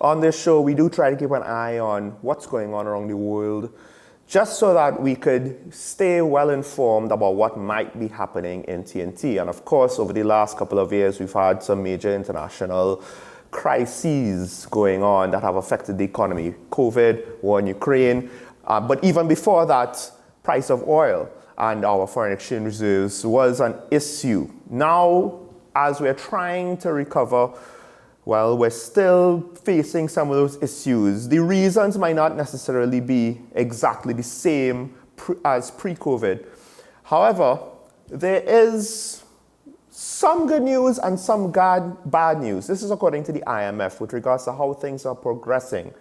on this show, we do try to keep an eye on what's going on around the world, just so that we could stay well informed about what might be happening in TNT. And of course, over the last couple of years, we've had some major international crises going on that have affected the economy. COVID, war in Ukraine, but even before that, price of oil and our foreign exchange reserves was an issue. Now, as we're trying to recover, well, we're still facing some of those issues. The reasons might not necessarily be exactly the same as pre-COVID. However, there is some good news and some bad news. This is according to the IMF with regards to how things are progressing.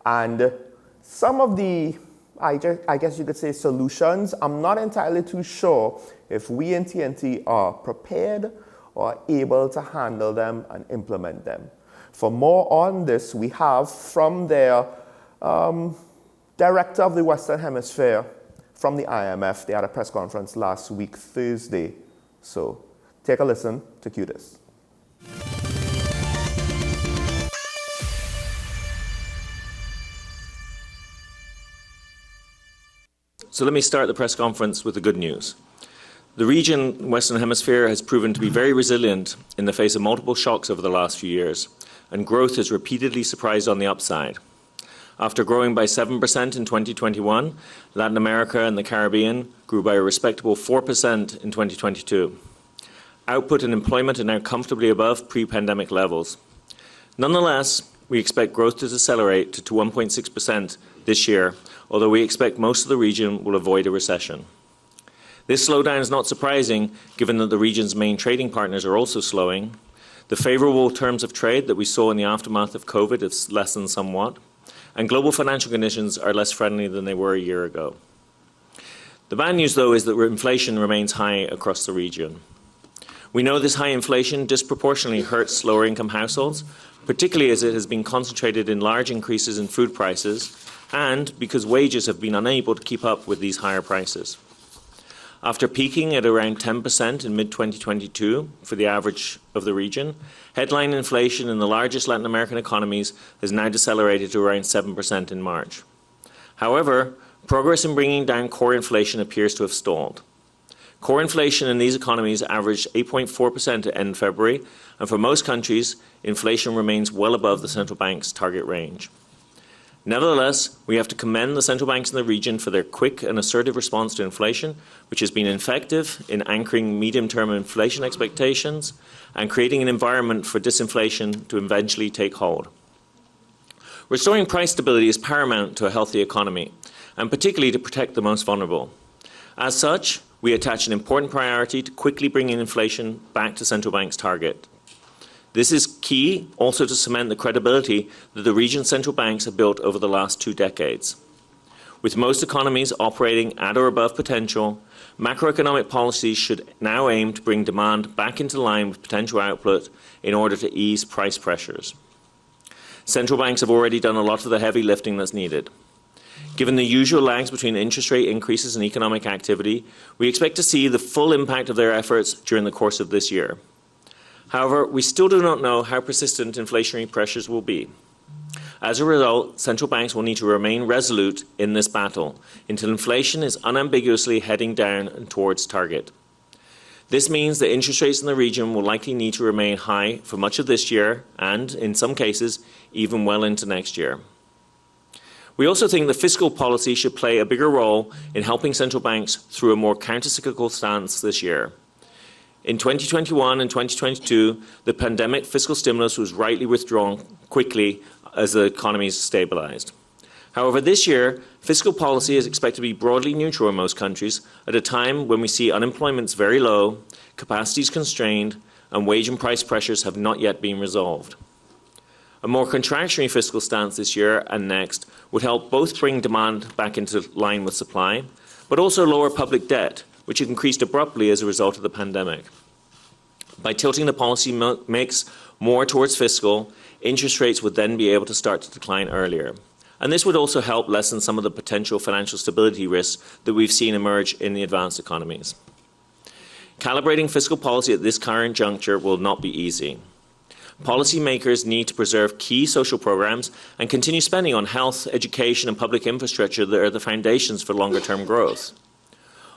And some of the, I guess you could say, solutions, I'm not entirely too sure if we in TNT are prepared or able to handle them and implement them. For more on this, we have from their director of the Western Hemisphere from the IMF. They had a press conference last week, Thursday. So take a listen to cue this. So let me start the press conference with the good news. The region, Western Hemisphere, has proven to be very resilient in the face of multiple shocks over the last few years, and growth has repeatedly surprised on the upside. After growing by 7% in 2021, Latin America and the Caribbean grew by a respectable 4% in 2022. Output and employment are now comfortably above pre-pandemic levels. Nonetheless, we expect growth to decelerate to 1.6% this year, although we expect most of the region will avoid a recession. This slowdown is not surprising, given that the region's main trading partners are also slowing. The favorable terms of trade that we saw in the aftermath of COVID have lessened somewhat, and global financial conditions are less friendly than they were a year ago. The bad news, though, is that inflation remains high across the region. We know this high inflation disproportionately hurts lower-income households, particularly as it has been concentrated in large increases in food prices and because wages have been unable to keep up with these higher prices. After peaking at around 10% in mid-2022 for the average of the region, headline inflation in the largest Latin American economies has now decelerated to around 7% in March. However, progress in bringing down core inflation appears to have stalled. Core inflation in these economies averaged 8.4% at end February, and for most countries, inflation remains well above the central bank's target range. Nevertheless, we have to commend the central banks in the region for their quick and assertive response to inflation, which has been effective in anchoring medium-term inflation expectations and creating an environment for disinflation to eventually take hold. Restoring price stability is paramount to a healthy economy, and particularly to protect the most vulnerable. As such, we attach an important priority to quickly bringing inflation back to central bank's target. This is key also to cement the credibility that the region's central banks have built over the last 2 decades. With most economies operating at or above potential, macroeconomic policies should now aim to bring demand back into line with potential output in order to ease price pressures. Central banks have already done a lot of the heavy lifting that's needed. Given the usual lags between interest rate increases and economic activity, we expect to see the full impact of their efforts during the course of this year. However, we still do not know how persistent inflationary pressures will be. As a result, central banks will need to remain resolute in this battle until inflation is unambiguously heading down and towards target. This means that interest rates in the region will likely need to remain high for much of this year and, in some cases, even well into next year. We also think that fiscal policy should play a bigger role in helping central banks through a more countercyclical stance this year. In 2021 and 2022, the pandemic fiscal stimulus was rightly withdrawn quickly as the economies stabilized. However, this year, fiscal policy is expected to be broadly neutral in most countries at a time when we see unemployment very low, capacities constrained, and wage and price pressures have not yet been resolved. A more contractionary fiscal stance this year and next would help both bring demand back into line with supply, but also lower public debt, which increased abruptly as a result of the pandemic. By tilting the policy mix more towards fiscal, interest rates would then be able to start to decline earlier. And this would also help lessen some of the potential financial stability risks that we've seen emerge in the advanced economies. Calibrating fiscal policy at this current juncture will not be easy. Policymakers need to preserve key social programs and continue spending on health, education and public infrastructure that are the foundations for longer-term growth.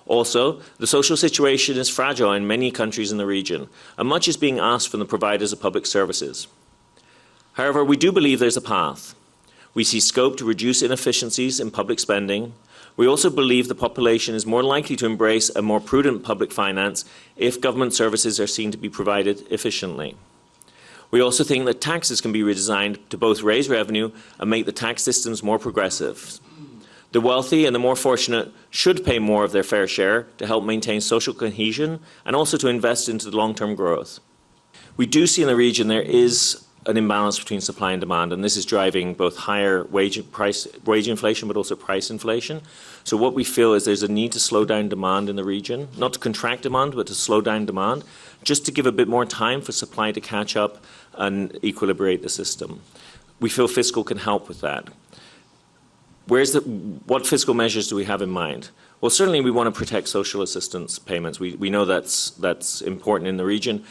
Also, the social situation is fragile in many countries in the region, and much is being asked from the providers of public services. However, we do believe there's a path. We see scope to reduce inefficiencies in public spending. We also believe the population is more likely to embrace a more prudent public finance if government services are seen to be provided efficiently. We also think that taxes can be redesigned to both raise revenue and make the tax systems more progressive. The wealthy and the more fortunate should pay more of their fair share to help maintain social cohesion and also to invest into the long-term growth. We do see in the region there is an imbalance between supply and demand, and this is driving both higher wage inflation but also price inflation. So what we feel is there's a need to slow down demand in the region, not to contract demand but to slow down demand, just to give a bit more time for supply to catch up and equilibrate the system. We feel fiscal can help with that. What fiscal measures do we have in mind? Well, certainly we want to protect social assistance payments. We know that's important in the region,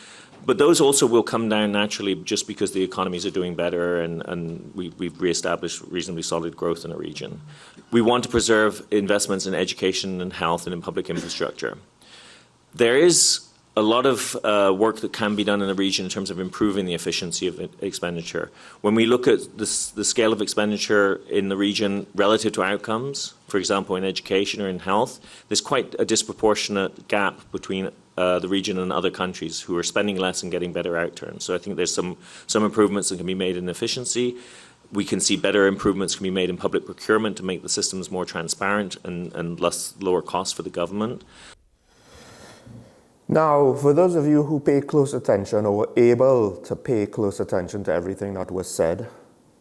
but those also will come down naturally just because the economies are doing better and we've reestablished reasonably solid growth in the region. We want to preserve investments in education and health and in public infrastructure. There is a lot of work that can be done in the region in terms of improving the efficiency of expenditure. When we look at the scale of expenditure in the region relative to outcomes, for example, in education or in health, there's quite a disproportionate gap between the region and other countries who are spending less and getting better outturns. So I think there's some improvements that can be made in efficiency. We can see better improvements can be made in public procurement to make the systems more transparent and lower costs for the government. Now, for those of you who pay close attention or were able to pay close attention to everything that was said,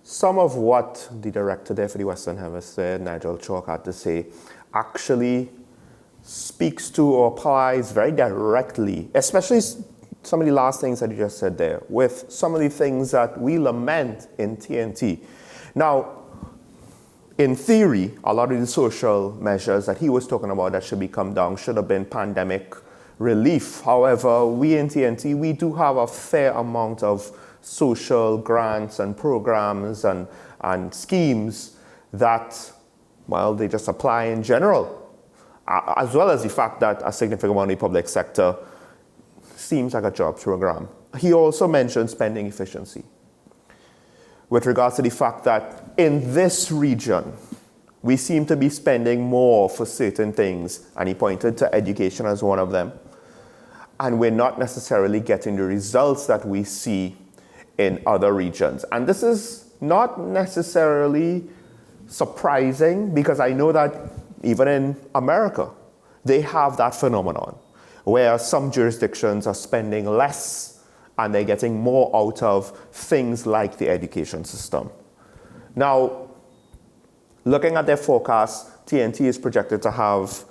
some of what the director there for the Western Hemisphere, Nigel Chalk, had to say actually speaks to or applies very directly, especially some of the last things that you just said there, with some of the things that we lament in TNT. Now, in theory, a lot of the social measures that he was talking about that should be come down should have been pandemic relief. However, we in TNT, we do have a fair amount of social grants and programs and schemes that, well, they just apply in general, as well as the fact that a significant amount of the public sector seems like a jobs program. He also mentioned spending efficiency with regards to the fact that in this region, we seem to be spending more for certain things, and he pointed to education as one of them. And we're not necessarily getting the results that we see in other regions. And this is not necessarily surprising because I know that even in America, they have that phenomenon where some jurisdictions are spending less and they're getting more out of things like the education system. Now, looking at their forecast, TNT is projected to have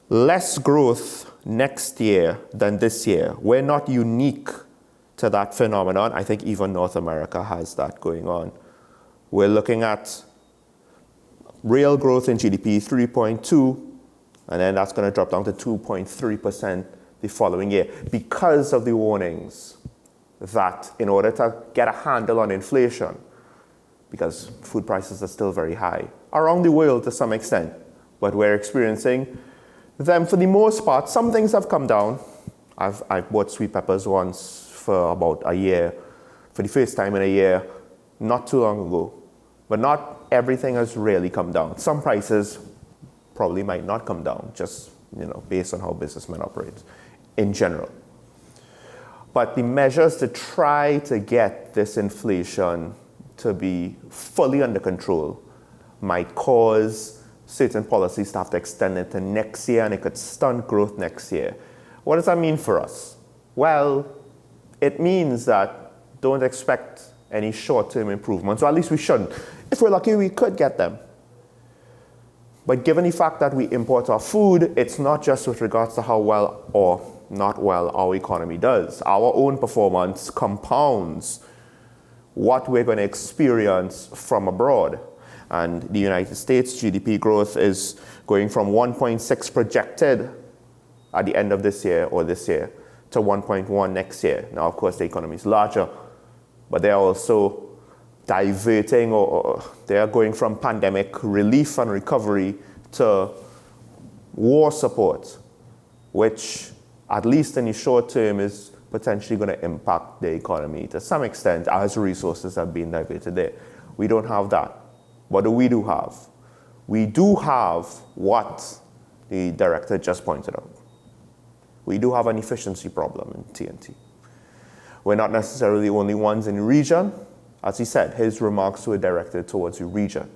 less growth next year than this year. We're not unique to that phenomenon. I think even North America has that going on. We're looking at real growth in GDP 3.2, and then that's going to drop down to 2.3% the following year because of the warnings that in order to get a handle on inflation, because food prices are still very high around the world to some extent, but we're experiencing them for the most part. Some things have come down. I've bought sweet peppers once for about a year, for the first time in a year, not too long ago. But not everything has really come down. Some prices probably might not come down, just based on how businessmen operate in general. But the measures to try to get this inflation to be fully under control might cause certain policies to have to extend it to next year, and it could stunt growth next year. What does that mean for us? Well, it means that don't expect any short-term improvements, or at least we shouldn't. If we're lucky, we could get them. But given the fact that we import our food, it's not just with regards to how well or not well our economy does. Our own performance compounds what we're going to experience from abroad. And the United States GDP growth is going from 1.6 projected at the end of this year or this year to 1.1 next year. Now, of course, the economy is larger but they're also diverting, or they are going from pandemic relief and recovery to war support, which at least in the short term is potentially going to impact the economy to some extent as resources have been diverted there. We don't have that. What do we do have? We do have what the director just pointed out. We do have an efficiency problem in TNT. We're not necessarily the only ones in the region. As he said, his remarks were directed towards the region.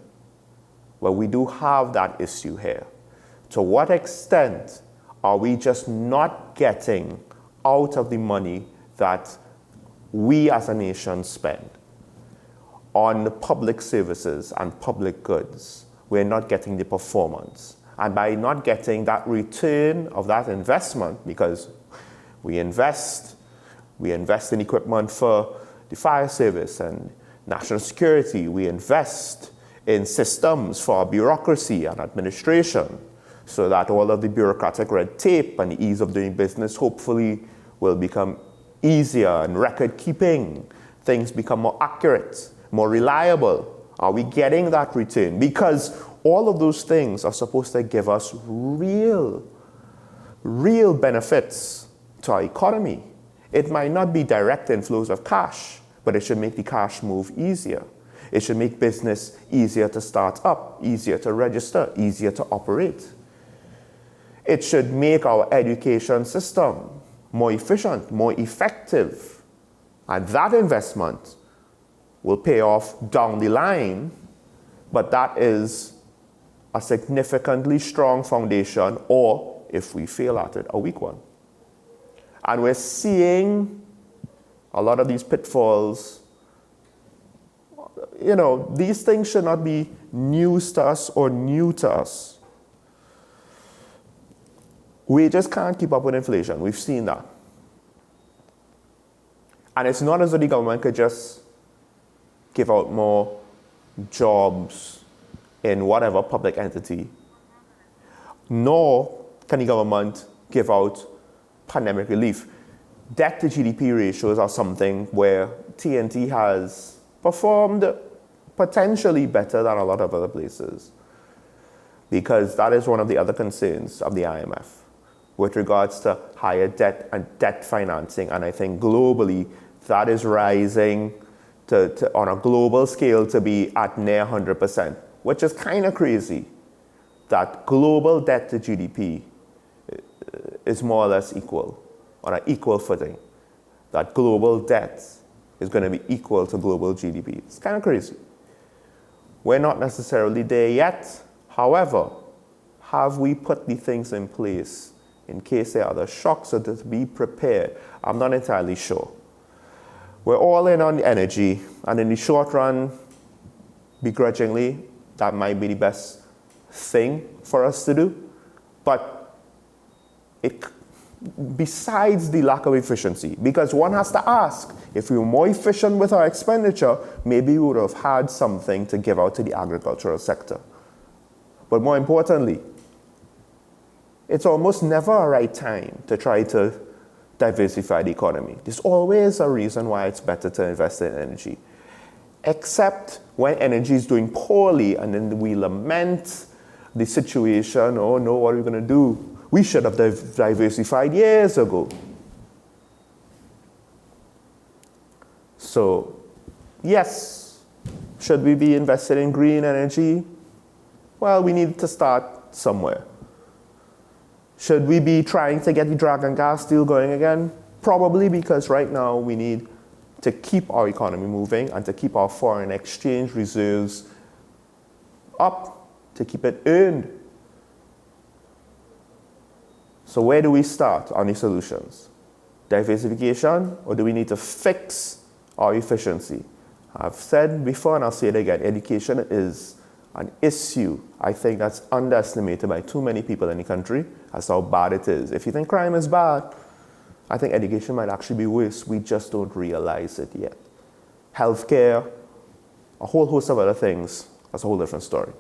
But we do have that issue here. To what extent are we just not getting out of the money that we as a nation spend on public services and public goods? We're not getting the performance. And by not getting that return of that investment, because we invest in equipment for the fire service and national security, we invest in systems for bureaucracy and administration, so that all of the bureaucratic red tape and the ease of doing business hopefully will become easier, and record keeping, things become more accurate, more reliable. Are we getting that return? Because all of those things are supposed to give us real benefits to our economy. It might not be direct inflows of cash, but it should make the cash move easier. It should make business easier to start up, easier to register, easier to operate. It should make our education system more efficient, more effective. And that investment will pay off down the line, but that is a significantly strong foundation, or if we fail at it, a weak one. And we're seeing a lot of these pitfalls. You know, these things should not be news to us or new to us. We just can't keep up with inflation. We've seen that. And it's not as though the government could just give out more jobs in whatever public entity, nor can the government give out pandemic relief. Debt to GDP ratios are something where TNT has performed potentially better than a lot of other places, because that is one of the other concerns of the IMF with regards to higher debt and debt financing. And I think globally that is rising to on a global scale to be at near 100%, which is kind of crazy that global debt to GDP is more or less equal, on an equal footing, that global debt is going to be equal to global GDP. It's kind of crazy. We're not necessarily there yet. However, have we put the things in place in case there are other shocks, or to be prepared? I'm not entirely sure. We're all in on energy, and in the short run, begrudgingly, that might be the best thing for us to do. But besides the lack of efficiency, because one has to ask, if we were more efficient with our expenditure, maybe we would have had something to give out to the agricultural sector. But more importantly, it's almost never a right time to try to diversify the economy. There's always a reason why it's better to invest in energy. Except when energy is doing poorly, and then we lament the situation. Oh no, what are we going to do? We should have diversified years ago. So, yes, should we be invested in green energy? Well, we need to start somewhere. Should we be trying to get the Dragon gas deal going again? Probably, because right now we need to keep our economy moving and to keep our foreign exchange reserves up, to keep it earned. So where do we start on the solutions? Diversification, or do we need to fix our efficiency? I've said before, and I'll say it again, education is an issue, I think, that's underestimated by too many people in the country as how bad it is. If you think crime is bad, I think education might actually be worse. We just don't realize it yet. Healthcare, a whole host of other things, that's a whole different story.